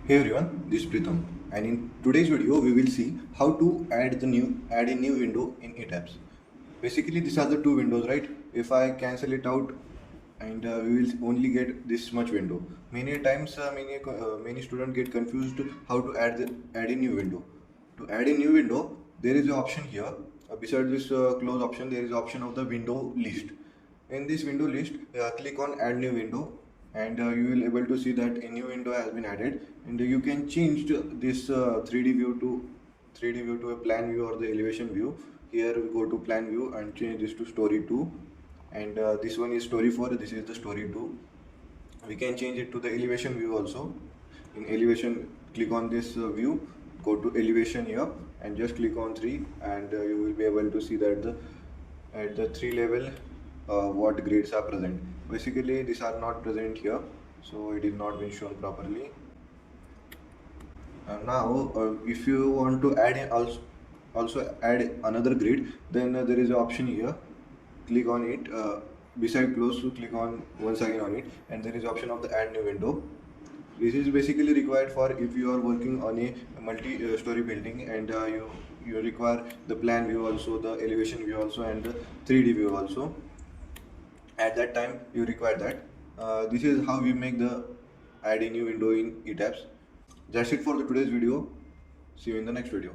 Hey everyone, this is Pritham, and in today's video we will see how to add a new window in ETABS. Basically, these are the two windows, right? If I cancel it out, and we will only get this much window. Many times, many students get confused how to add a new window. To add a new window, there is an option here. Beside this close option, there is option of the window list. In this window list, click on add new window, and you will able to see that a new window has been added, and you can change this 3D view to a plan view or the elevation view. Here we go to plan view and change this to story 2, and this one is story 4, this is the story 2. We can change it to the elevation view also. In elevation, click on this view, go to elevation here and just click on 3, and you will be able to see that at the 3 level what grids are present. Basically these are not present here, so it is not been shown properly. Now if you want to also add another grid, then there is an option here. Click on it, beside close to click on once again on it, and there is option of the add new window. This is basically required for if you are working on a multi-story building, and you require the plan view also, the elevation view also, and the 3D view also. At that time you require that. This is how we make the add a new window in ETABS. That's it for the today's video. See you in the next video.